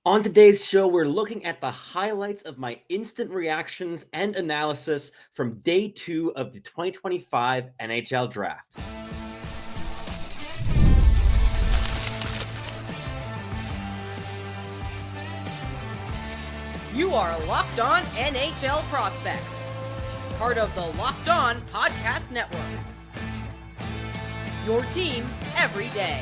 On today's show, we're looking at the highlights of my instant reactions and analysis from day 2 of the 2025 NHL Draft. You are Locked On NHL Prospects, part of the Locked On Podcast Network. Your team every day.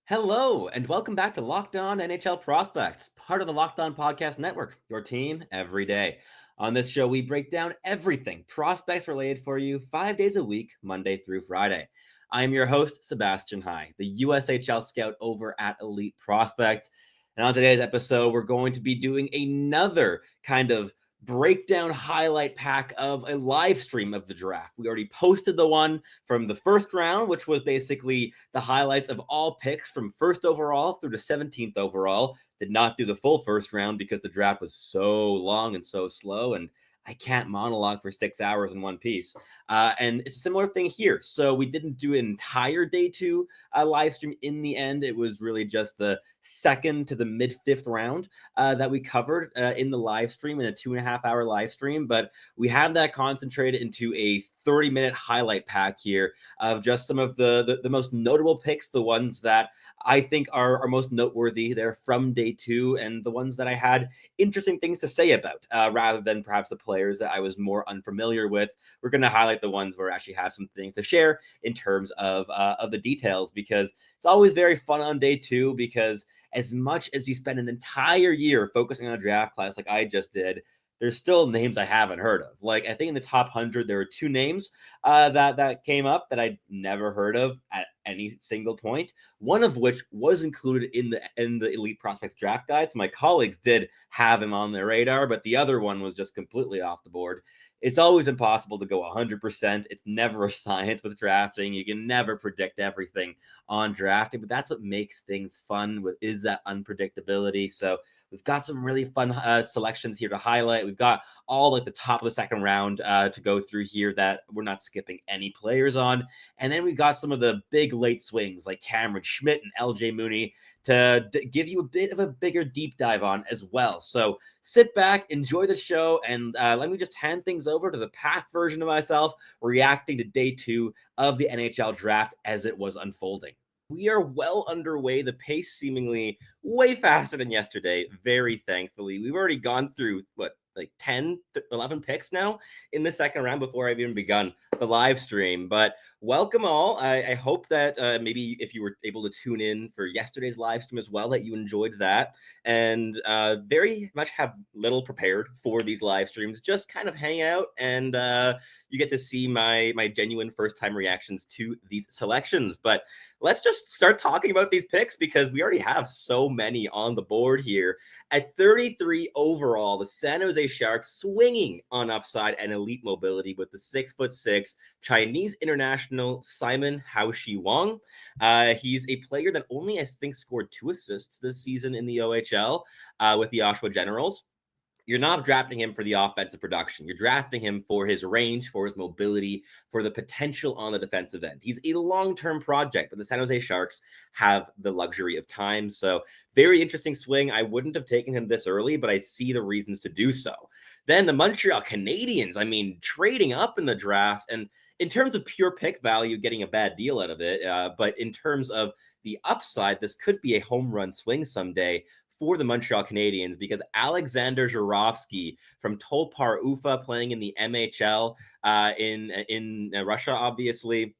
Hello, and welcome back to Locked On NHL Prospects, part of the Locked On Podcast Network, your team every day. On this show, we break down everything prospects related for you 5 days a week, Monday through Friday. I am your host, Sebastian High, the USHL scout over at Elite Prospects. And on today's episode, we're going to be doing another kind of breakdown highlight pack of a live stream of the draft. We already posted the one from the first round, which was basically the highlights of all picks from first overall through to 17th overall. Did not do the full first round because the draft was so long and so slow, and I can't monologue for 6 hours in one piece. And it's a similar thing here. So we didn't do an entire day 2 live stream in the end. It was really just the second to the mid-5th round that we covered in the live stream, in a 2.5-hour live stream. But we had that concentrated into a 30-minute highlight pack here of just some of the most notable picks, the ones that I think are most noteworthy. They're from day 2, and the ones that I had interesting things to say about, rather than perhaps the players that I was more unfamiliar with. We're going to highlight the ones where I actually have some things to share in terms of the details, because it's always very fun on day 2, because as much as you spend an entire year focusing on a draft class like I just did, there's still names I haven't heard of. Like, I think in the top 100, there were 2 names that came up that I'd never heard of at any single point. One of which was included in the Elite Prospects draft guide. So my colleagues did have him on their radar, but the other one was just completely off the board. It's always impossible to go 100%. It's never a science with drafting. You can never predict everything on drafting, but that's what makes things fun, is that unpredictability. So we've got some really fun selections here to highlight. We've got all like the top of the second round to go through here that we're not skipping any players on. And then we've got some of the big late swings like Cameron Schmidt and L.J. Mooney to give you a bit of a bigger deep dive on as well. So sit back, enjoy the show, and let me just hand things over to the past version of myself reacting to day 2 of the NHL draft as it was unfolding. We are well underway, the pace seemingly way faster than yesterday, very thankfully. We've already gone through, like 10 to 11 picks now in the second round before I've even begun the live stream. But welcome all. I hope that maybe if you were able to tune in for yesterday's live stream as well, that you enjoyed that. And very much have little prepared for these live streams. Just kind of hang out, and you get to see my genuine first-time reactions to these selections. But let's just start talking about these picks, because we already have so many on the board here. At 33 overall, the San Jose Sharks swinging on upside and elite mobility with the 6'6" Chinese international Simon Hao-Shi Wang. He's a player that only, I think, scored 2 assists this season in the OHL with the Oshawa Generals. You're not drafting him for the offensive production. You're drafting him for his range, for his mobility, for the potential on the defensive end. He's a long-term project, but the San Jose Sharks have the luxury of time. So very interesting swing. I wouldn't have taken him this early, but I see the reasons to do so. Then the Montreal Canadiens, trading up in the draft, and in terms of pure pick value, getting a bad deal out of it. But in terms of the upside, this could be a home run swing someday for the Montreal Canadiens, because Alexander Zharovsky from Tolpar Ufa, playing in the MHL in Russia, obviously,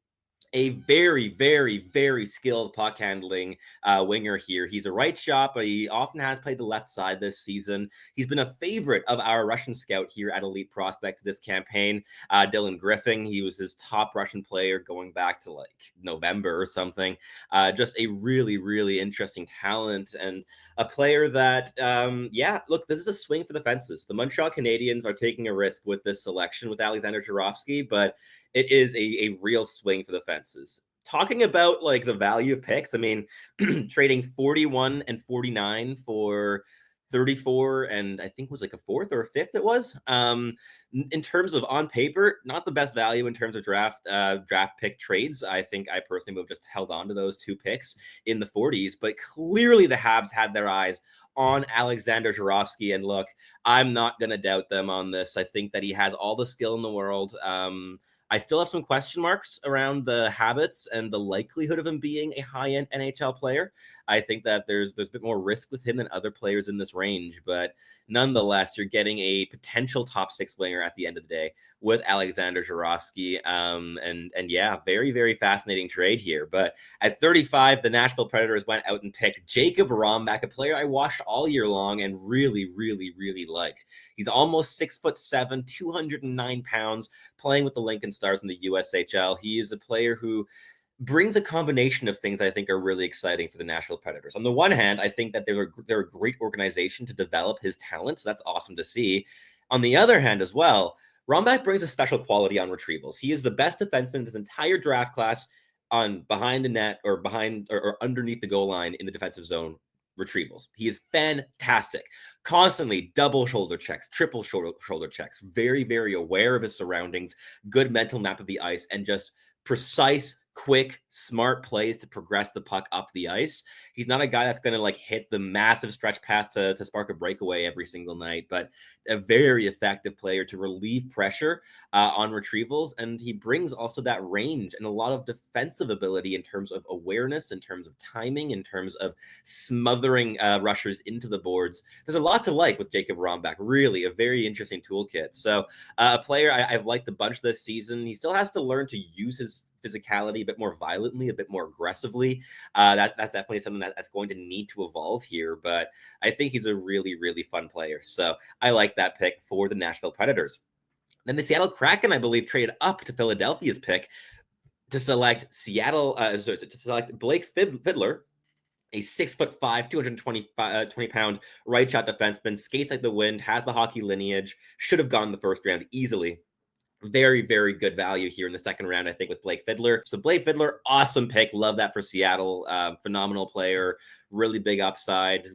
a very, very, very skilled puck handling winger here. He's a right shot, but he often has played the left side this season. He's been a favorite of our Russian scout here at Elite Prospects this campaign, Dylan Griffin. He was his top Russian player going back to like November or something. Just a really, really interesting talent, and a player that, look, this is a swing for the fences. The Montreal Canadiens are taking a risk with this selection with Alexander Zharovsky, but it is a real swing for the fences. Talking about like the value of picks, trading 41 and 49 for 34 and I think was like a fourth or a fifth it was. In terms of on paper, not the best value in terms of draft pick trades. I think I personally would have just held on to those 2 picks in the 40s, but clearly the Habs had their eyes on Alexander Zharovsky, and look, I'm not going to doubt them on this. I think that he has all the skill in the world. I still have some question marks around the habits and the likelihood of him being a high-end NHL player. I think that there's a bit more risk with him than other players in this range, but nonetheless, you're getting a potential top 6 winger at the end of the day with Alexander Zharovsky. And yeah, very, very fascinating trade here. But at 35, the Nashville Predators went out and picked Jakob Rombach, a player I watched all year long and really, really, really liked. He's almost 6'7", 209 pounds, playing with the Lincoln Stars in the USHL. He is a player who brings a combination of things I think are really exciting for the Nashville Predators. On the one hand, I think that they're a great organization to develop his talent, so that's awesome to see. On the other hand as well, Rombach brings a special quality on retrievals. He is the best defenseman in this entire draft class on behind the net or behind or underneath the goal line in the defensive zone retrievals. He is fantastic. Constantly double shoulder checks, triple shoulder checks, very, very aware of his surroundings, good mental map of the ice, and just precise, quick, smart plays to progress the puck up the ice. He's not a guy that's going to like hit the massive stretch pass to spark a breakaway every single night, but a very effective player to relieve pressure on retrievals. And he brings also that range and a lot of defensive ability in terms of awareness, in terms of timing, in terms of smothering rushers into the boards. There's a lot to like with Jakob Rombach. Really a very interesting toolkit. So a player I've liked a bunch this season. He still has to learn to use his physicality a bit more violently, a bit more aggressively. That's definitely something that's going to need to evolve here, but I think he's a really, really fun player. So I like that pick for the Nashville Predators. Then the Seattle Kraken, I believe, traded up to Philadelphia's pick to select Blake Fiddler, a 6'5", 220 pound right shot defenseman, skates like the wind, has the hockey lineage, should have gone in the first round easily. Very, very good value here in the second round, I think, with Blake Fiddler. So Blake Fiddler, awesome pick. Love that for Seattle. Phenomenal player, really big upside.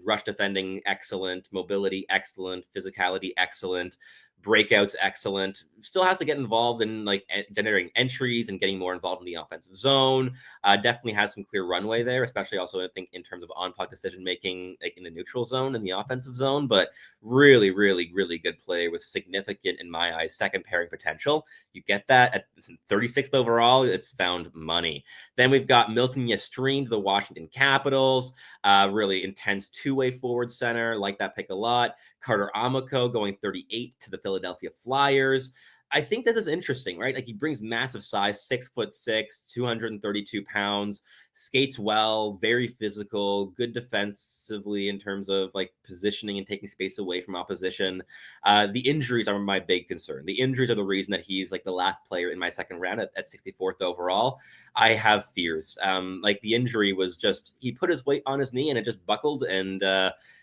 Rush defending, excellent. Mobility, excellent. Physicality, excellent. Breakouts, excellent. Still has to get involved in like generating entries and getting more involved in the offensive zone. Definitely has some clear runway there, especially also I think in terms of on-puck decision making, like in the neutral zone and the offensive zone. But really, really, really good player with significant, in my eyes, second pairing potential. You get that at 36th overall. It's found money. Then we've got Milton Yastrzemski, the Washington Capitals. Really intense two-way forward center. Like that pick a lot. Carter Amico going 38 to the Philadelphia Flyers. I think this is interesting, right? Like he brings massive size, 6'6", 232 pounds, skates well, very physical, good defensively in terms of like positioning and taking space away from opposition. The injuries are my big concern. The injuries are the reason that he's like the last player in my second round at 64th overall. I have fears. Like the injury was just, he put his weight on his knee and it just buckled and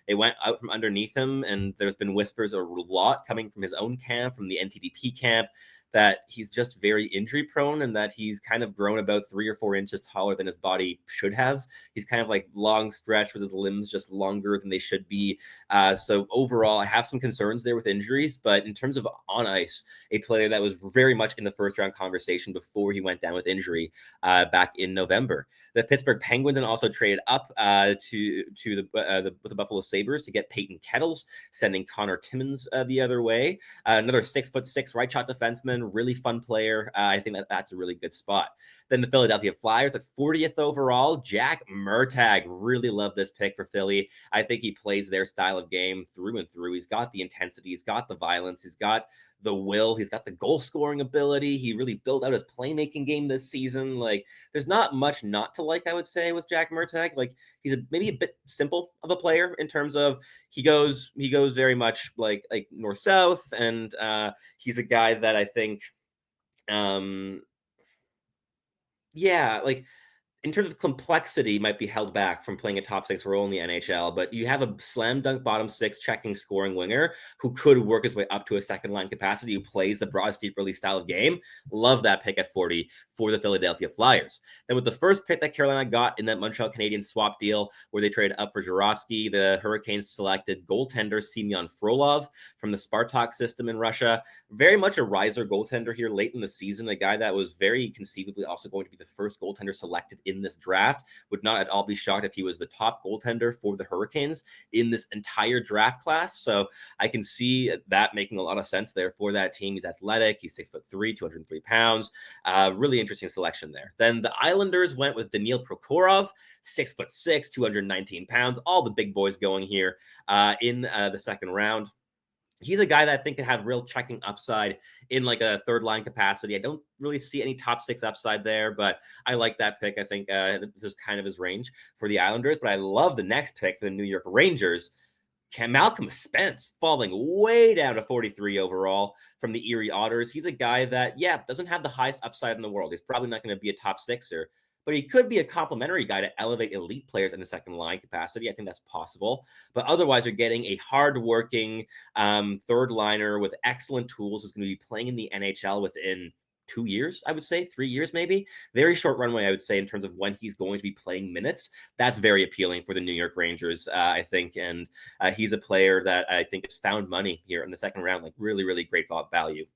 it went out from underneath him. And there's been whispers a lot coming from his own camp, from the NTDP camp, that he's just very injury prone and that he's kind of grown about 3 or 4 inches taller than his body should have. He's kind of like long stretch with his limbs just longer than they should be. So overall, I have some concerns there with injuries, but in terms of on ice, a player that was very much in the first round conversation before he went down with injury back in November. The Pittsburgh Penguins and also traded up to the Buffalo Sabres to get Peyton Kettles, sending Connor Timmins the other way. Another 6'6" right shot defenseman, really fun player. I think that's a really good spot. Then the Philadelphia Flyers at 40th overall, Jack Murtagh. Really love this pick for Philly. I think he plays their style of game through and through. He's got the intensity, he's got the violence, he's got the will, he's got the goal scoring ability. He really built out his playmaking game this season. Like there's not much not to like, I would say, with Jack Murtagh. Like he's maybe a bit simple of a player in terms of he goes very much like north south, and he's a guy that I think like in terms of complexity, might be held back from playing a top six role in the NHL, but you have a slam dunk bottom six checking scoring winger who could work his way up to a second line capacity, who plays the broad, steep release style of game. Love that pick at 40 for the Philadelphia Flyers. Then with the first pick that Carolina got in that Montreal Canadiens swap deal, where they traded up for Zharovsky, the Hurricanes selected goaltender Semyon Frolov from the Spartak system in Russia. Very much a riser goaltender here late in the season, a guy that was very conceivably also going to be the first goaltender selected in this draft. Would not at all be shocked if he was the top goaltender for the Hurricanes in this entire draft class. So I can see that making a lot of sense there for that team. He's athletic. He's 6'3", 203 pounds. Really interesting selection there. Then the Islanders went with Daniil Prokhorov, 6'6", 219 pounds. All the big boys going here in the second round. He's a guy that I think can have real checking upside in like a third line capacity. I don't really see any top six upside there, but I like that pick. I think this is kind of his range for the Islanders, but I love the next pick for the New York Rangers. Malcolm Spence falling way down to 43 overall from the Erie Otters. He's a guy that, doesn't have the highest upside in the world. He's probably not going to be a top sixer, but he could be a complementary guy to elevate elite players in the second line capacity. I think that's possible. But otherwise, you're getting a hardworking third liner with excellent tools who's going to be playing in the NHL within 2 years, I would say, 3 years maybe. Very short runway, I would say, in terms of when he's going to be playing minutes. That's very appealing for the New York Rangers, I think. And he's a player that I think has found money here in the second round, like really, really great value.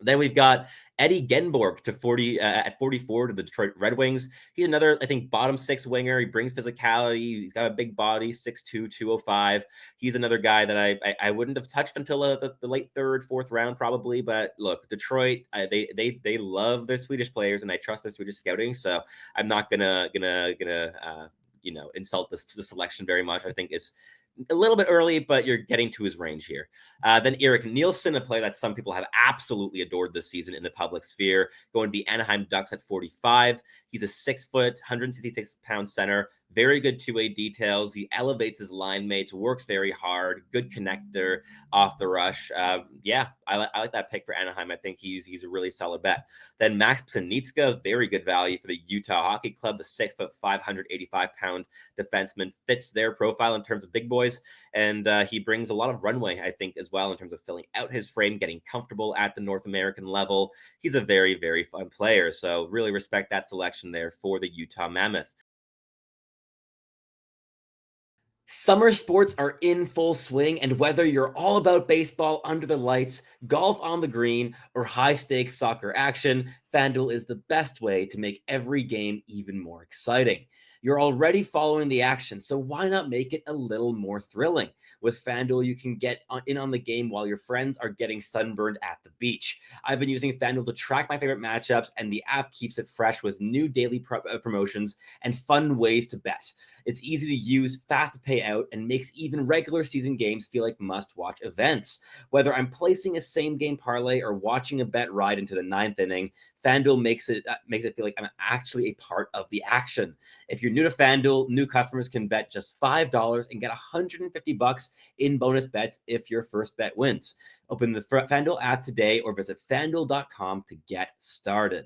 Then we've got Eddie Genborg to 40 at 44 to the Detroit Red Wings. He's another, I think, bottom six winger. He brings physicality. He's got a big body, 6'2", 205. He's another guy that I wouldn't have touched until the late third, fourth round probably. But look, Detroit, they love their Swedish players, and I trust their Swedish scouting. So I'm not gonna insult the selection very much. I think it's a little bit early, but you're getting to his range here. Then Eric Nilsson, a play that some people have absolutely adored this season in the public sphere, going to the Anaheim Ducks at 45. He's a 6 foot, 166 pound center. Very good two-way details. He elevates his line mates, works very hard, good connector off the rush. I like that pick for Anaheim. I think he's a really solid bet. Then Max Psenicka, very good value for the Utah Hockey Club. The 6 foot, 585 pound defenseman fits their profile in terms of big boys, and he brings a lot of runway, I think, as well in terms of filling out his frame, getting comfortable at the North American level. He's a very, very fun player, so really respect that selection there for the Utah Mammoth. Summer sports are in full swing, and whether you're all about baseball under the lights, golf on the green, or high-stakes soccer action, FanDuel is the best way to make every game even more exciting. You're already following the action, so why not make it a little more thrilling? With FanDuel, you can get in on the game while your friends are getting sunburned at the beach. I've been using FanDuel to track my favorite matchups, and the app keeps it fresh with new daily promotions and fun ways to bet. It's easy to use, fast to pay out, and makes even regular season games feel like must-watch events. Whether I'm placing a same-game parlay or watching a bet ride into the ninth inning, FanDuel makes it feel like I'm actually a part of the action. If you're new to FanDuel, new customers can bet just $5 and get $150 in bonus bets if your first bet wins. Open the FanDuel app today or visit FanDuel.com to get started.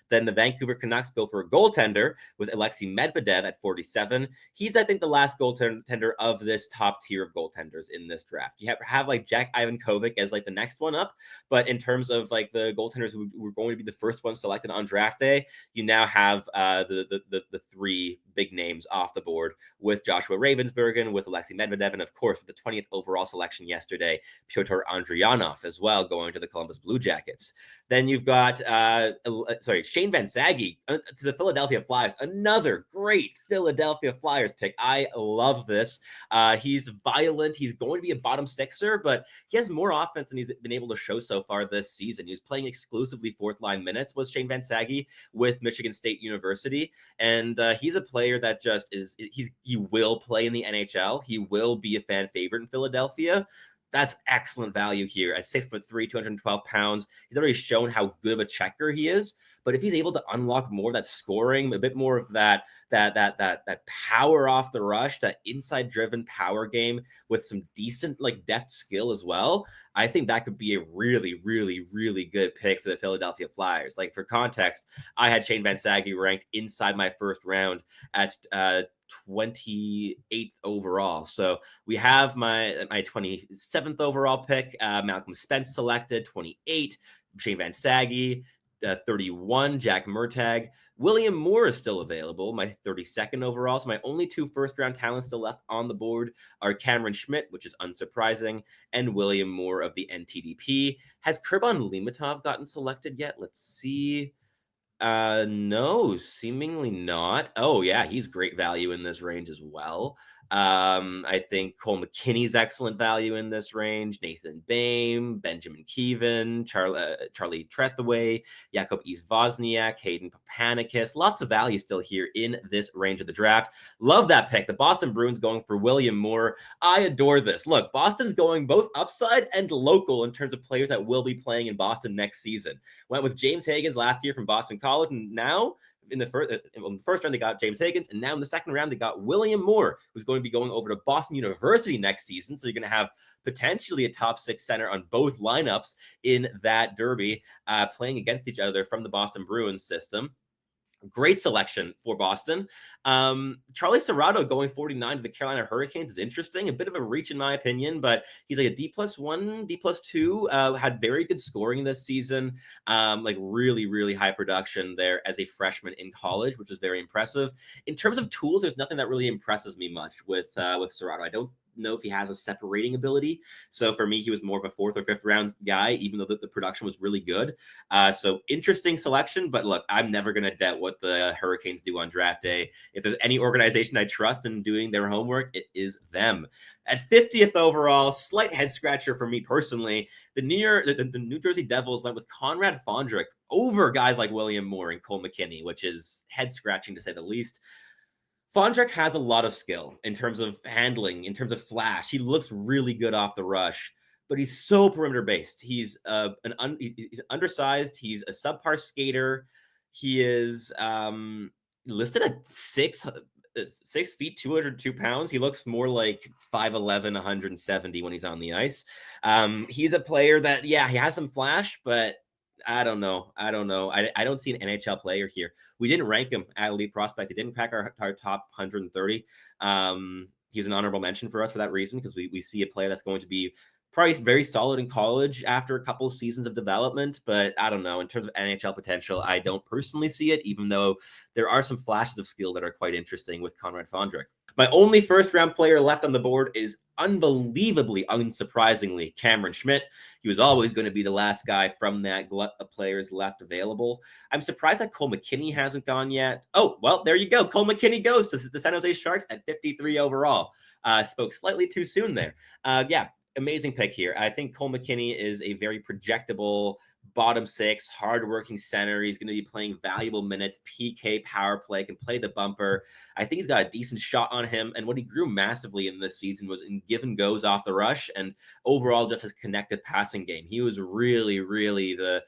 Then the Vancouver Canucks go for a goaltender with Alexei Medvedev at 47. He's, I think, the last goaltender of this top tier of goaltenders in this draft. You have like Jack Ivankovic as like the next one up, but in terms of like the goaltenders who were going to be the first ones selected on draft day, you now have the three big names off the board with Joshua Ravensbergen, with Alexei Medvedev, and of course with the 20th overall selection yesterday, Pyotr Andrianov as well, going to the Columbus Blue Jackets. Then you've got Shane Vansaghi to the Philadelphia Flyers. Another great Philadelphia Flyers pick. I love this. He's violent. He's going to be a bottom sixer, but he has more offense than he's been able to show so far this season. He was playing exclusively fourth line minutes with Shane Vansaghi with Michigan State University, and he's a player that just he will play in the NHL. He will be a fan favorite in Philadelphia. That's excellent value here at 6'3", 212 pounds. He's already shown how good of a checker he is, But if he's able to unlock more of that scoring, a bit more of that power off the rush, that inside driven power game with some decent like depth skill as well, I think that could be a really, really, really good pick for the Philadelphia Flyers. Like for context, I had Shane Vansaghi ranked inside my first round at 28th overall. So we have my 27th overall pick, Malcolm Spence selected, 28, Shane Vansaghi, 31, Jack Murtagh. William Moore is still available, my 32nd overall. So my only 2 first-round talents still left on the board are Cameron Schmidt, which is unsurprising, and William Moore of the NTDP. Has Kurban Limatov gotten selected yet? Let's see. No, seemingly not. Oh yeah, he's great value in this range as well. I think Cole McKinney's excellent value in this range. Nathan Bame, Benjamin Keevan, Charlie Trethewey, Jakob Ihs-Wozniak, Hayden Paupanekis. Lots of value still here in this range of the draft. Love that pick. The Boston Bruins going for William Moore. I adore this. Look, Boston's going both upside and local in terms of players that will be playing in Boston next season. Went with James Higgins last year from Boston College, and now in the first round, they got James Higgins, and now in the second round, they got William Moore, who's going to be going over to Boston University next season. So you're going to have potentially a top 6 center on both lineups in that derby, playing against each other from the Boston Bruins system. Great selection for Boston. Charlie Cerrato going 49 to the Carolina Hurricanes is interesting. A bit of a reach in my opinion, but he's like a D+1, D+2. Had very good scoring this season. Like really, really high production there as a freshman in college, which is very impressive. In terms of tools, there's nothing that really impresses me much with Cerrato. I don't know if he has a separating ability. So for me, he was more of a 4th or 5th round guy, even though the production was really good. So interesting selection, but look, I'm never going to doubt what the Hurricanes do on draft day. If there's any organization I trust in doing their homework, it is them. At 50th overall, slight head scratcher for me personally, the New Jersey Devils went with Conrad Fondrk over guys like William Moore and Cole McKinney, which is head scratching to say the least. Fondrk has a lot of skill in terms of handling, in terms of flash. He looks really good off the rush, but he's so perimeter based. He's he's undersized. He's a subpar skater. He is listed at 6 feet, 202 pounds. He looks more like 5'11", 170 when he's on the ice. He's a player that, yeah, he has some flash, but I don't know. I don't see an NHL player here. We didn't rank him at elite prospects. He didn't crack our top 130. He's an honorable mention for us for that reason, because we see a player that's going to be probably very solid in college after a couple of seasons of development. But I don't know. In terms of NHL potential, I don't personally see it, even though there are some flashes of skill that are quite interesting with Conrad Fondrk. My only first-round player left on the board is unbelievably, unsurprisingly, Cameron Schmidt. He was always going to be the last guy from that glut of players left available. I'm surprised that Cole McKinney hasn't gone yet. Oh, well, there you go. Cole McKinney goes to the San Jose Sharks at 53 overall. Spoke slightly too soon there. Yeah, amazing pick here. I think Cole McKinney is a very projectable bottom 6, hardworking center. He's going to be playing valuable minutes, PK, power play, can play the bumper. I think he's got a decent shot on him. And what he grew massively in this season was in give and goes off the rush, and overall just his connected passing game. He was really, really the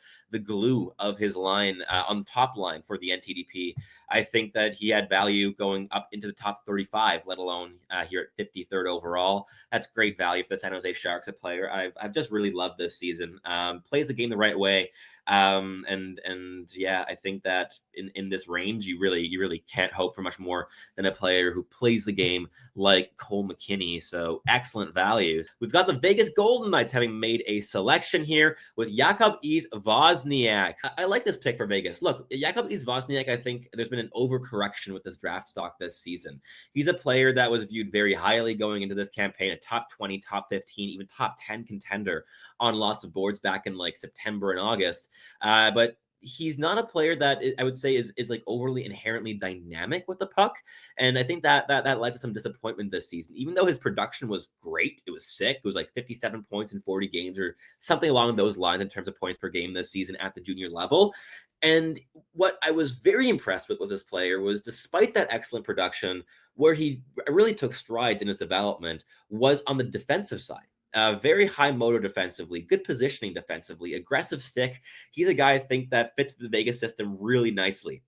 glue of his line on the top line for the NTDP. I think that he had value going up into the top 35, let alone here at 53rd overall. That's great value for the San Jose Sharks, a player I've just really loved this season. Plays the game the right way. And yeah, I think that in this range, you really can't hope for much more than a player who plays the game like Cole McKinney. So excellent values. We've got the Vegas Golden Knights having made a selection here with Jakob Ihs-Wozniak. I like this pick for Vegas. Look, Jakob Ihs-Wozniak, I think there's been an overcorrection with this draft stock this season. He's a player that was viewed very highly going into this campaign, a top 20, top 15, even top 10 contender on lots of boards back in like September and August. But he's not a player that I would say is like overly inherently dynamic with the puck. And I think that led to some disappointment this season. Even though his production was great, it was sick. It was like 57 points in 40 games or something along those lines in terms of points per game this season at the junior level. And what I was very impressed with this player was, despite that excellent production, where he really took strides in his development was on the defensive side. Very high motor defensively, good positioning defensively, aggressive stick. He's a guy I think that fits the Vegas system really nicely.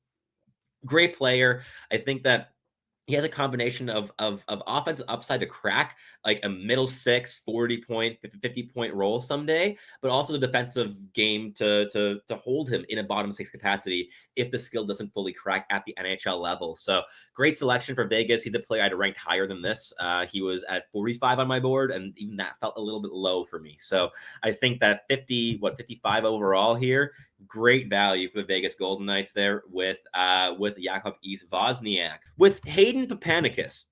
Great player. I think that he has a combination of offensive upside to crack like a middle six, 40-point, 50-point role someday, but also the defensive game to hold him in a bottom six capacity if the skill doesn't fully crack at the NHL level. So great selection for Vegas. He's a player I'd ranked higher than this. He was at 45 on my board, and even that felt a little bit low for me. So I think that 55 overall here, great value for the Vegas Golden Knights there with Jakob Ihs-Wozniak. With Hayden Paupanekis,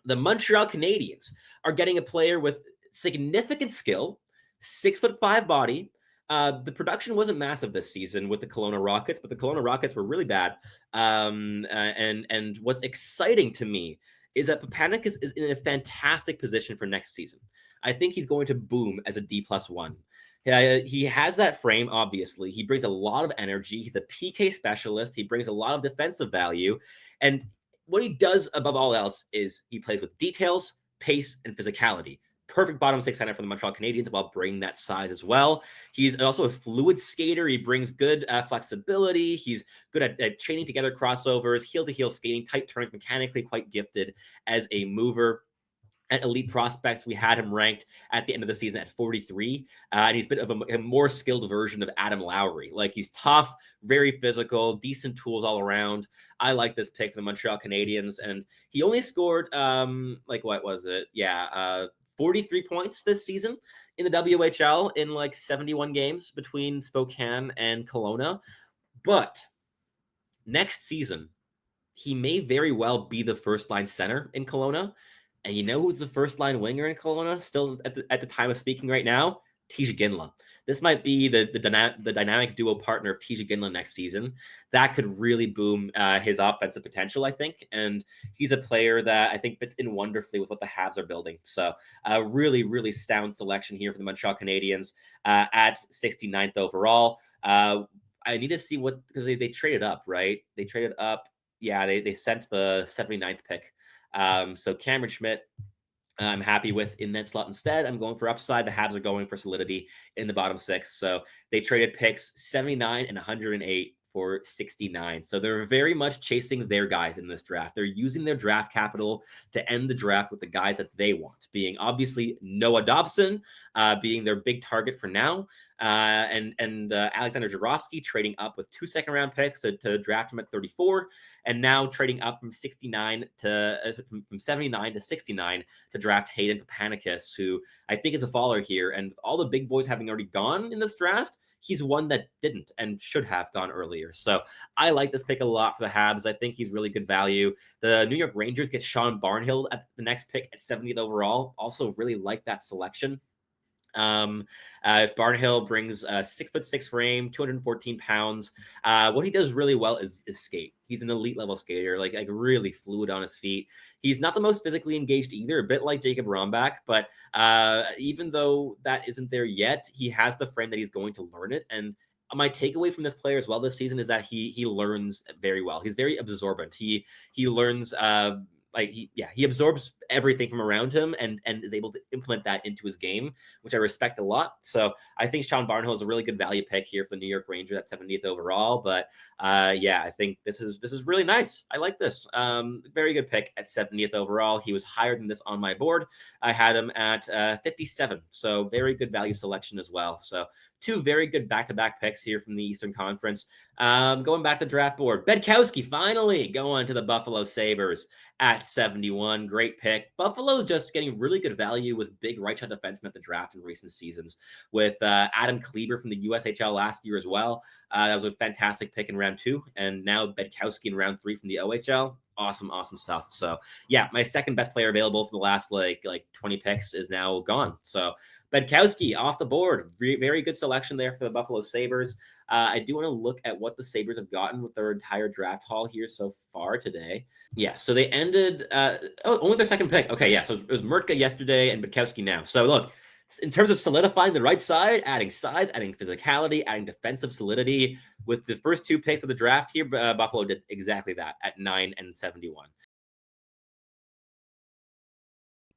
the Montreal Canadiens are getting a player with significant skill, 6'5" body. The production wasn't massive this season with the Kelowna Rockets, but the Kelowna Rockets were really bad. And what's exciting to me is that Paupanekis is in a fantastic position for next season. I think he's going to boom as a D+1. He has that frame, obviously. He brings a lot of energy. He's a PK specialist. He brings a lot of defensive value. And what he does above all else is he plays with details, pace, and physicality. Perfect bottom six center for the Montreal Canadiens while bringing that size as well. He's also a fluid skater. He brings good flexibility. He's good at chaining together crossovers, heel-to-heel skating, tight turns, mechanically quite gifted as a mover. At elite prospects, we had him ranked at the end of the season at 43, and he's been of a more skilled version of Adam Lowry. Like, he's tough, very physical, decent tools all around. I like this pick for the Montreal Canadiens, and he only scored 43 points this season in the WHL in like 71 games between Spokane and Kelowna. But next season, he may very well be the first line center in Kelowna. And you know who's the first line winger in Kelowna still at the time of speaking right now? Tisha Ginla. This might be the dynamic duo partner of Tisha Ginla next season. That could really boom his offensive potential, I think. And he's a player that I think fits in wonderfully with what the Habs are building. So a really, really sound selection here for the Montreal Canadiens at 69th overall. I need to see because they traded up, right? They traded up. Yeah, they sent the 79th pick. So Cameron Schmidt, I'm happy with in that slot instead. I'm going for upside. The Habs are going for solidity in the bottom six. So they traded picks 79 and 108 for 69. So they're very much chasing their guys in this draft. They're using their draft capital to end the draft with the guys that they want, being obviously Noah Dobson, being their big target for now, and Alexander Zharovsky trading up with 2 second-round picks to draft him at 34, and now trading up from 69 to from 79 to 69 to draft Hayden Paupanekis, who I think is a faller here. And all the big boys having already gone in this draft, he's one that didn't and should have gone earlier. So I like this pick a lot for the Habs. I think he's really good value. The New York Rangers get Sean Barnhill at the next pick at 70th overall. Also really like that selection. If Barnhill brings a 6'6" frame, 214 pounds, what he does really well is skate. He's an elite level skater, like really fluid on his feet. He's not the most physically engaged either, a bit like Jacob Rombach, but even though that isn't there yet, he has the frame that he's going to learn it. And my takeaway from this player as well this season is that he learns very well. He's very absorbent. He learns he absorbs everything from around him and is able to implement that into his game, which I respect a lot. So I think Sean Barnhill is a really good value pick here for the New York Rangers at 70th overall. But I think this is really nice. I like this. Very good pick at 70th overall. He was higher than this on my board. I had him at 57. So very good value selection as well. So 2 very good back-to-back picks here from the Eastern Conference. Going back to the draft board, Bedkowski finally going to the Buffalo Sabres at 71. Great pick. Buffalo just getting really good value with big right shot defensemen at the draft in recent seasons, with Adam Kleber from the USHL last year as well. That was a fantastic pick in round 2, and now Bedkowski in round 3 from the OHL. Awesome stuff. So yeah, my second best player available for the last like 20 picks is now gone. So Bedkowski off the board. Very good selection there for the Buffalo Sabres. I do want to look at what the Sabres have gotten with their entire draft haul here so far today. Yeah, so they ended only their second pick. Okay, yeah, so it was Murtagh yesterday and Bedkowski now. So look, in terms of solidifying the right side, adding size, adding physicality, adding defensive solidity, with the first 2 picks of the draft here, Buffalo did exactly that at 9 and 71.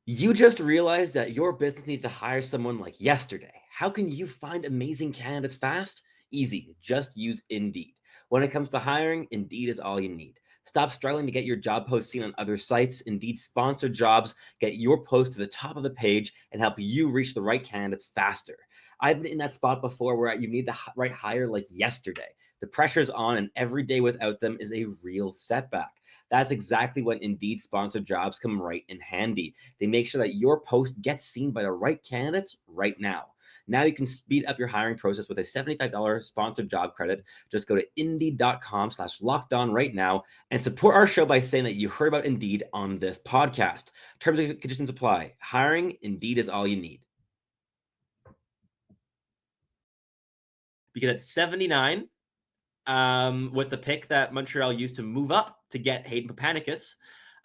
You just realized that your business needs to hire someone like yesterday. How can you find amazing candidates fast? Easy. Just use Indeed. When it comes to hiring, Indeed is all you need. Stop struggling to get your job post seen on other sites. Indeed sponsored jobs get your post to the top of the page and help you reach the right candidates faster. I've been in that spot before where you need the right hire like yesterday. The pressure's on, and every day without them is a real setback. That's exactly when Indeed sponsored jobs come right in handy. They make sure that your post gets seen by the right candidates right now. Now you can speed up your hiring process with a $75 sponsored job credit. Just go to Indeed.com/lockedon right now and support our show by saying that you heard about Indeed on this podcast. Terms and conditions apply. Hiring, Indeed is all you need. Because at 79, with the pick that Montreal used to move up to get Hayden Paupanekis,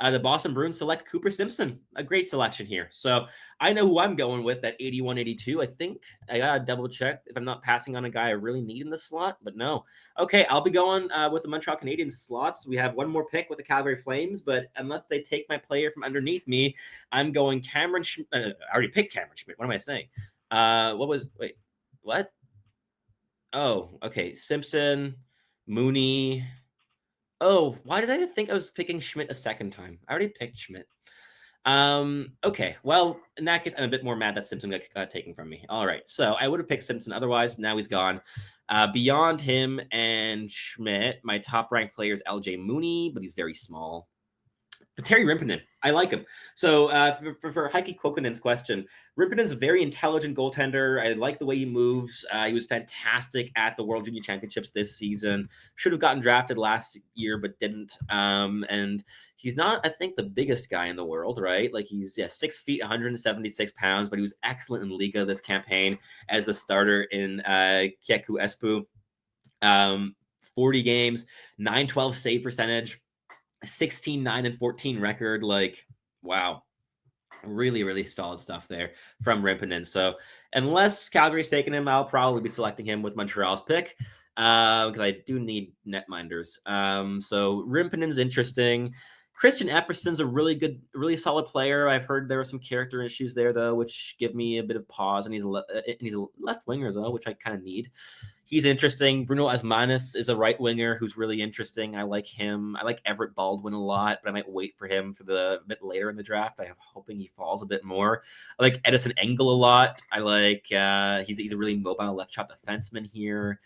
the Boston Bruins select Cooper Simpson. A great selection here. So I know who I'm going with at 81-82. I think I got to double check if I'm not passing on a guy I really need in the slot, but no. Okay, I'll be going with the Montreal Canadiens slots. We have one more pick with the Calgary Flames, but unless they take my player from underneath me, I'm going Cameron Schmidt. I already picked Cameron Schmidt. What am I saying? What? Oh, okay. Simpson, Mooney. Oh, why did I think I was picking Schmidt a second time? I already picked Schmidt. Okay. Well, in that case, I'm a bit more mad that Simpson got taken from me. All right. So I would have picked Simpson otherwise. Now he's gone. Beyond him and Schmidt, my top ranked player is L.J. Mooney, but he's very small. But Terry Rimpinen, I like him. So for Heikki Kokonen's question, Rimpinen's a very intelligent goaltender. I like the way he moves. He was fantastic at the World Junior Championships this season. Should have gotten drafted last year, but didn't. And he's not, I think, the biggest guy in the world, right? Like he's 6 feet, 176 pounds, but he was excellent in Liga this campaign as a starter in Kieku Espoo. 40 games, 912 save percentage. 16, 9, and 14 record. Like, wow. Really, really solid stuff there from Rimpinen. So unless Calgary's taking him, I'll probably be selecting him with Montreal's pick because I do need netminders. So Rimpinen's interesting. Christian Epperson's a really good, really solid player. I've heard there are some character issues there, though, which give me a bit of pause. And he's a left winger, though, which I kind of need. He's interesting. Bruno Asmanis is a right winger who's really interesting. I like him. I like Everett Baldwin a lot, but I might wait for him for the bit later in the draft. I'm hoping he falls a bit more. I like Edison Engel a lot. I like he's a really mobile left shot defenseman here.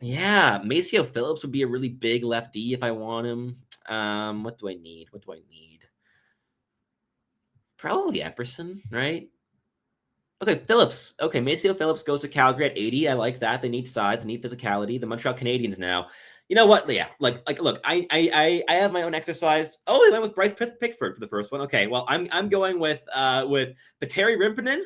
Yeah, Mace'o Phillips would be a really big lefty if I want him. What do I need? Probably Epperson, right? Okay, Phillips. Okay, Mace'o Phillips goes to Calgary at 80. I like that. They need size, they need physicality. The Montreal Canadiens now. You know what? Yeah, like look, I have my own exercise. Oh, they went with Bryce Pickford for the first one. Okay, well, I'm going with Petteri Rimpinen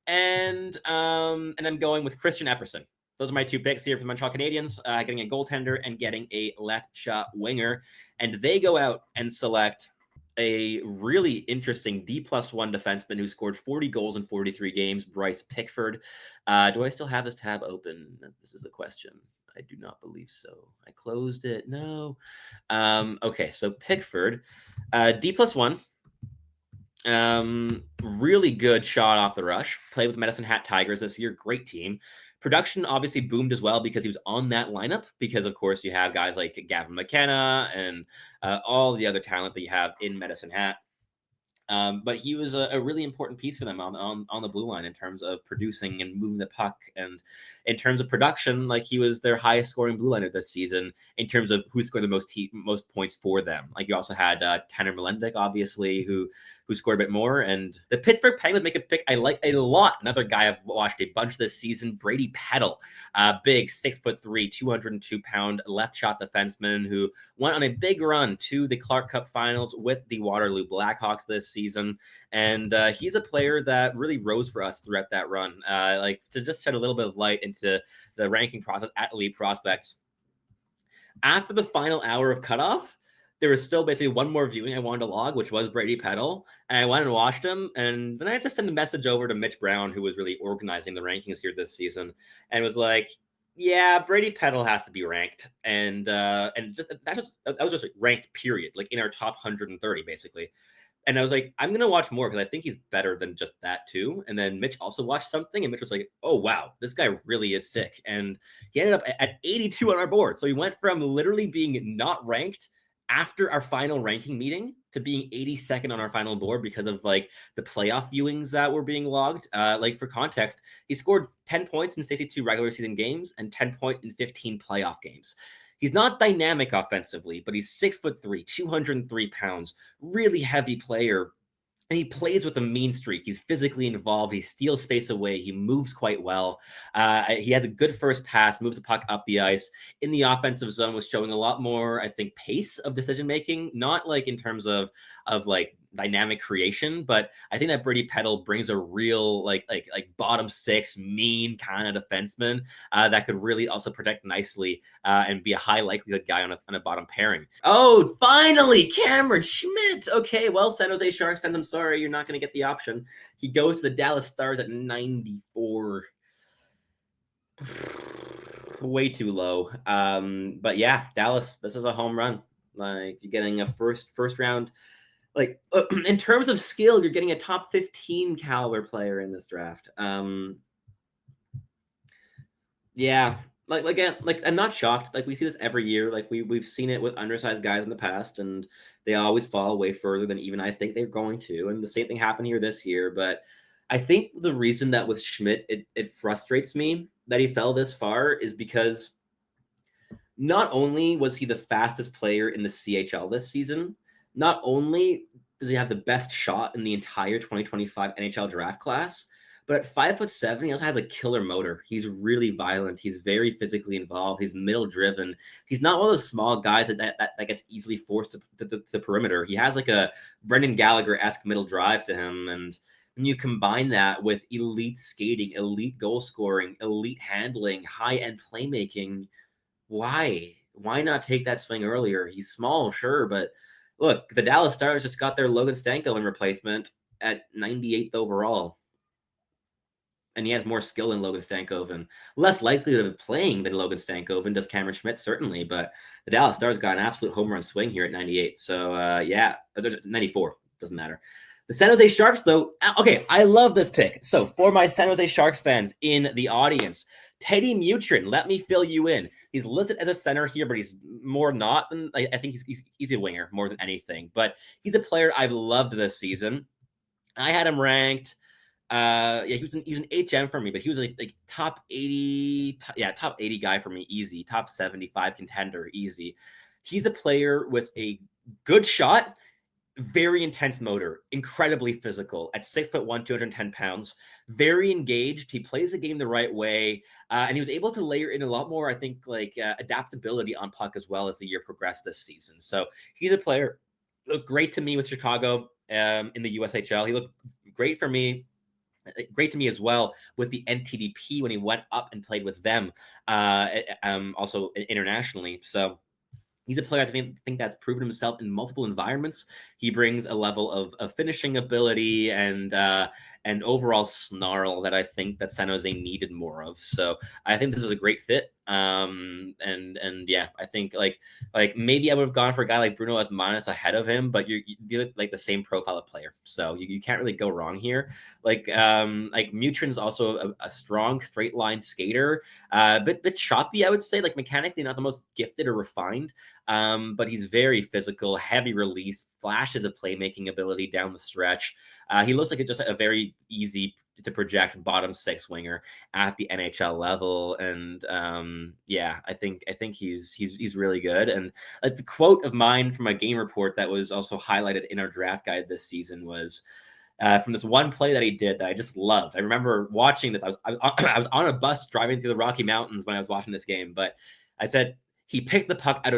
and I'm going with Christian Epperson. Those are my two picks here for the Montreal Canadiens, getting a goaltender and getting a left shot winger. And they go out and select a really interesting D+1 defenseman who scored 40 goals in 43 games, Bryce Pickford. Do I still have this tab open? This is the question. I do not believe so. I closed it. No. Okay, so Pickford, D+1. Really good shot off the rush. Played with Medicine Hat Tigers this year. Great team. Production obviously boomed as well because he was on that lineup. Because of course you have guys like Gavin McKenna and all the other talent that you have in Medicine Hat. But he was a really important piece for them on the blue line in terms of producing and moving the puck. And in terms of production, like he was their highest scoring blue liner this season in terms of who scored the most points for them. Like you also had Tanner Melendek, obviously, who scored a bit more. And the Pittsburgh Penguins make a pick I like a lot. Another guy I've watched a bunch this season, Brady Peddle, big 6'3", 202-pound left shot defenseman who went on a big run to the Clark Cup Finals with the Waterloo Blackhawks this season. And he's a player that really rose for us throughout that run. Like to just shed a little bit of light into the ranking process at Elite Prospects. After the final hour of cutoff, there was still basically one more viewing I wanted to log, which was Brady Peddle. And I went and watched him. And then I just sent a message over to Mitch Brown, who was really organizing the rankings here this season, and was like, yeah, Brady Peddle has to be ranked. And just that was just like ranked, period, like in our top 130, basically. And I was like, I'm going to watch more because I think he's better than just that too. And then Mitch also watched something and Mitch was like, oh, wow, this guy really is sick. And he ended up at 82 on our board. So he went from literally being not ranked after our final ranking meeting to being 82nd on our final board because of like the playoff viewings that were being logged. Like for context, he scored 10 points in 62 regular season games and 10 points in 15 playoff games. He's not dynamic offensively, but he's 6'3", 203 pounds, really heavy player. And he plays with a mean streak. He's physically involved. He steals space away. He moves quite well. He has a good first pass, moves the puck up the ice. In the offensive zone was showing a lot more, I think, pace of decision-making, not like in terms of like dynamic creation, but I think that Brady Peddle brings a real like bottom six mean kind of defenseman that could really also protect nicely and be a high likelihood guy on a bottom pairing. Oh, finally, Cameron Schmidt. Okay, well, San Jose Sharks fans, I'm sorry, you're not going to get the option. He goes to the Dallas Stars at 94. Way too low. But yeah, Dallas, this is a home run. Like you're getting a first round. Like in terms of skill, you're getting a top 15 caliber player in this draft. Yeah, like again, like I'm not shocked. Like we see this every year. Like we've seen it with undersized guys in the past, and they always fall way further than even I think they're going to. And the same thing happened here this year. But I think the reason that with Schmidt it frustrates me that he fell this far is because not only was he the fastest player in the CHL this season, not only does he have the best shot in the entire 2025 NHL draft class, but at 5'7", he also has a killer motor. He's really violent. He's very physically involved. He's middle driven. He's not one of those small guys that gets easily forced to the perimeter. He has like a Brendan Gallagher-esque middle drive to him. And when you combine that with elite skating, elite goal scoring, elite handling, high-end playmaking, why not take that swing earlier? He's small, sure, but look, the Dallas Stars just got their Logan Stankoven replacement at 98th overall. And he has more skill than Logan Stankoven. Less likely of playing than Logan Stankoven does Cameron Schmidt, certainly, but the Dallas Stars got an absolute home run swing here at 98. So, yeah, 94. Doesn't matter. The San Jose Sharks, though, okay, I love this pick. So, for my San Jose Sharks fans in the audience, Teddy Mutrin, let me fill you in. He's listed as a center here, but he's more not than, I think he's a winger more than anything. But he's a player I've loved this season. I had him ranked. He was an HM for me, but he was like top 80, top 80 guy for me, easy. Top 75 contender, easy. He's a player with a good shot, very intense motor, incredibly physical at 6'1", 210 pounds, very engaged. He plays the game the right way. And he was able to layer in a lot more, I think, like adaptability on puck as well as the year progressed this season. So he's a player, looked great to me with Chicago in the USHL. He looked great for me. Great to me as well with the NTDP when he went up and played with them, also internationally. So he's a player I think that's proven himself in multiple environments. He brings a level of finishing ability and overall snarl that I think that San Jose needed more of. So I think this is a great fit. And yeah, I think like maybe I would have gone for a guy like Bruno Asmanis ahead of him, but you're like the same profile of player, so you can't really go wrong here. Like Mutrin's also a strong straight line skater, bit choppy, I would say, like mechanically not the most gifted or refined. But he's very physical, heavy release, flashes of playmaking ability down the stretch. He looks like just a very easy to project bottom six winger at the NHL level. And yeah, I think he's really good. And like the quote of mine from a game report that was also highlighted in our draft guide this season was from this one play that he did that I just loved. I remember watching this. I was on a bus driving through the Rocky Mountains when I was watching this game, but I said, he picked the puck out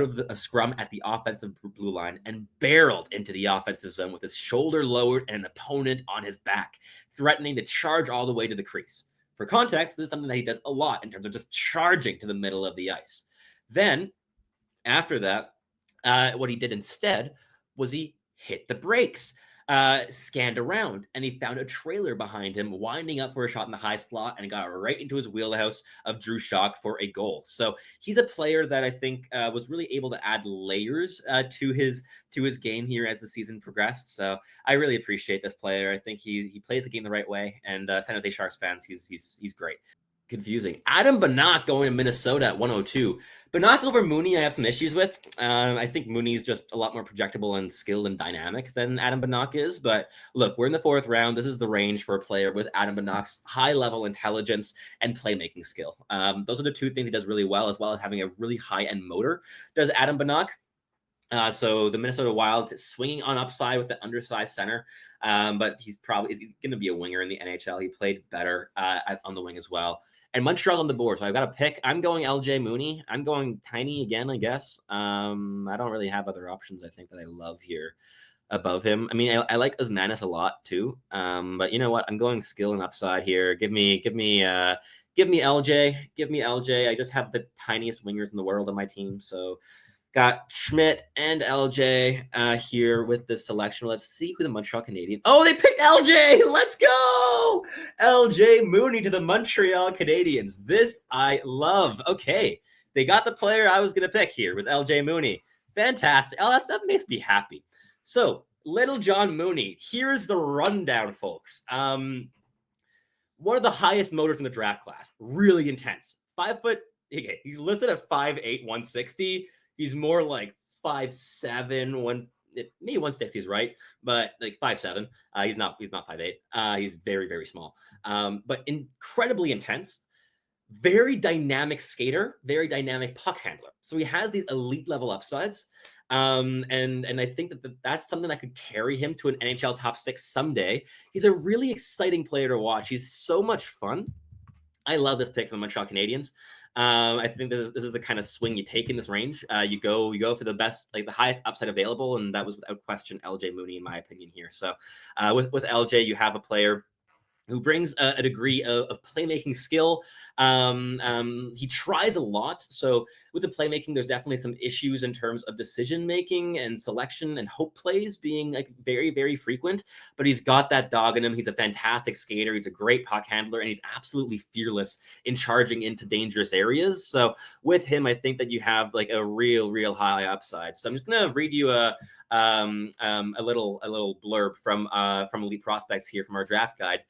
of a scrum at the offensive blue line and barreled into the offensive zone with his shoulder lowered and an opponent on his back, threatening to charge all the way to the crease. For context, this is something that he does a lot in terms of just charging to the middle of the ice. Then, after that, what he did instead was he hit the brakes. scanned around, and he found a trailer behind him, winding up for a shot in the high slot, and got right into his wheelhouse of Drew Schock for a goal. So he's a player that I think was really able to add layers to his game here as the season progressed. So I really appreciate this player. I think he plays the game the right way, and San Jose Sharks fans, he's great. Confusing. Adam Banach going to Minnesota at 102. Banach over Mooney, I have some issues with. I think Mooney's just a lot more projectable and skilled and dynamic than Adam Banach is. But look, we're in the 4th round. This is the range for a player with Adam Banach's high-level intelligence and playmaking skill. Those are the 2 things he does really well as having a really high-end motor. Does Adam Banach? So the Minnesota Wild is swinging on upside with the undersized center, but he's going to be a winger in the NHL. He played better on the wing as well. And Montreal's on the board, so I've got to pick. I'm going L.J. Mooney. I'm going tiny again, I guess. I don't really have other options, I think, that I love here above him. I mean, I like Osmanis a lot too, but you know what? I'm going skill and upside here. Give me LJ. Give me LJ. I just have the tiniest wingers in the world on my team, so got Schmidt and LJ here with this selection. Let's see who the Montreal Canadiens. Oh, they picked LJ. Let's go. LJ Mooney to the Montreal Canadiens. This I love. Okay. They got the player I was going to pick here with LJ Mooney. Fantastic. Oh, that makes me happy. So, Little John Mooney. Here's the rundown, folks. One of the highest motors in the draft class. Really intense. 5 foot. Okay, he's listed at 5'8", 160. He's more like 5'7", maybe 160 is right, but like 5'7". He's not 5'8". He's very, very small, but incredibly intense, very dynamic skater, very dynamic puck handler. So he has these elite level upsides. And I think that's something that could carry him to an NHL top 6 someday. He's a really exciting player to watch. He's so much fun. I love this pick from the Montreal Canadiens. I think this is the kind of swing you take in this range. You go for the best, like the highest upside available, and that was without question LJ Mooney in my opinion here. So with LJ, you have a player who brings a degree of playmaking skill. He tries a lot. So with the playmaking, there's definitely some issues in terms of decision-making and selection and hope plays being like very, very frequent, but he's got that dog in him. He's a fantastic skater. He's a great puck handler, and he's absolutely fearless in charging into dangerous areas. So with him, I think that you have like a real high upside. So I'm just going to read you a little blurb from Elite Prospects here from our draft guide.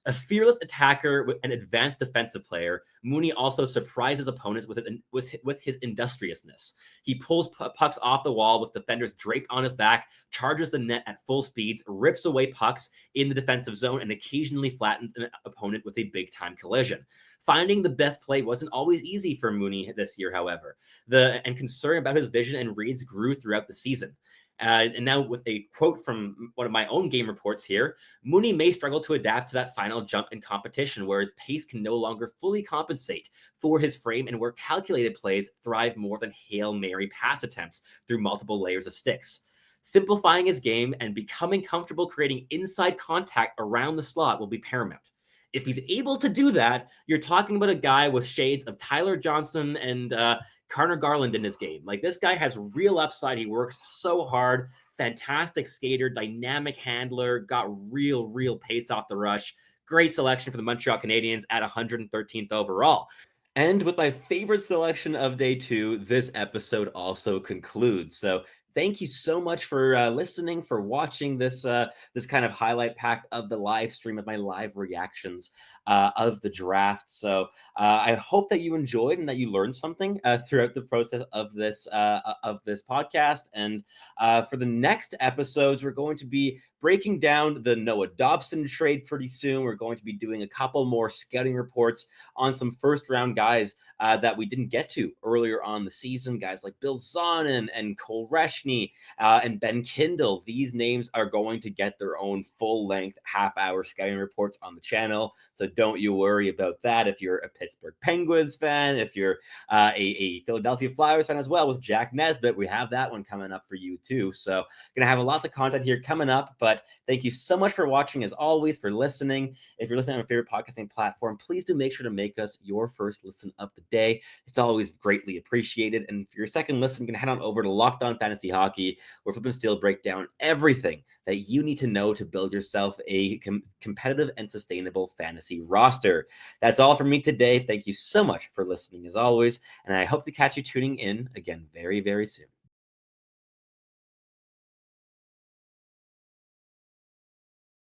A fearless attacker with an advanced defensive player, Mooney also surprises opponents with his industriousness. He pulls pucks off the wall with defenders draped on his back, charges the net at full speeds, rips away pucks in the defensive zone, and occasionally flattens an opponent with a big-time collision. Finding the best play wasn't always easy for Mooney this year, however. And concern about his vision and reads grew throughout the season. And now with a quote from one of my own game reports here, Mooney may struggle to adapt to that final jump in competition where his pace can no longer fully compensate for his frame and where calculated plays thrive more than Hail Mary pass attempts through multiple layers of sticks. Simplifying his game and becoming comfortable creating inside contact around the slot will be paramount. If he's able to do that, you're talking about a guy with shades of Tyler Johnson and Connor Garland in his game. Like, this guy has real upside. He works so hard. Fantastic skater, dynamic handler, got real pace off the rush. Great selection for the Montreal Canadiens at 113th overall. And with my favorite selection of day 2, this episode also concludes. So thank you so much for listening, for watching this kind of highlight pack of the live stream of my live reactions of the draft. So I hope that you enjoyed and that you learned something throughout the process of this podcast. And for the next episodes, we're going to be breaking down the Noah Dobson trade pretty soon. We're going to be doing a couple more scouting reports on some first-round guys that we didn't get to earlier on the season, guys like Bill Zonin and Cole Reshny and Ben Kindle. These names are going to get their own full-length half-hour scouting reports on the channel, so don't you worry about that. If you're a Pittsburgh Penguins fan, if you're a Philadelphia Flyers fan as well with Jack Nesbitt, we have that one coming up for you too. So gonna have lots of content here coming up, but thank you so much for watching, as always, for listening. If you're listening on your favorite podcasting platform, please do make sure to make us your first listen of the day. It's always greatly appreciated. And for your second listen, you can head on over to Locked On Fantasy Hockey, where Flip and Steel break down everything that you need to know to build yourself a competitive and sustainable fantasy roster. That's all from me today. Thank you so much for listening as always, and I hope to catch you tuning in again very, very soon.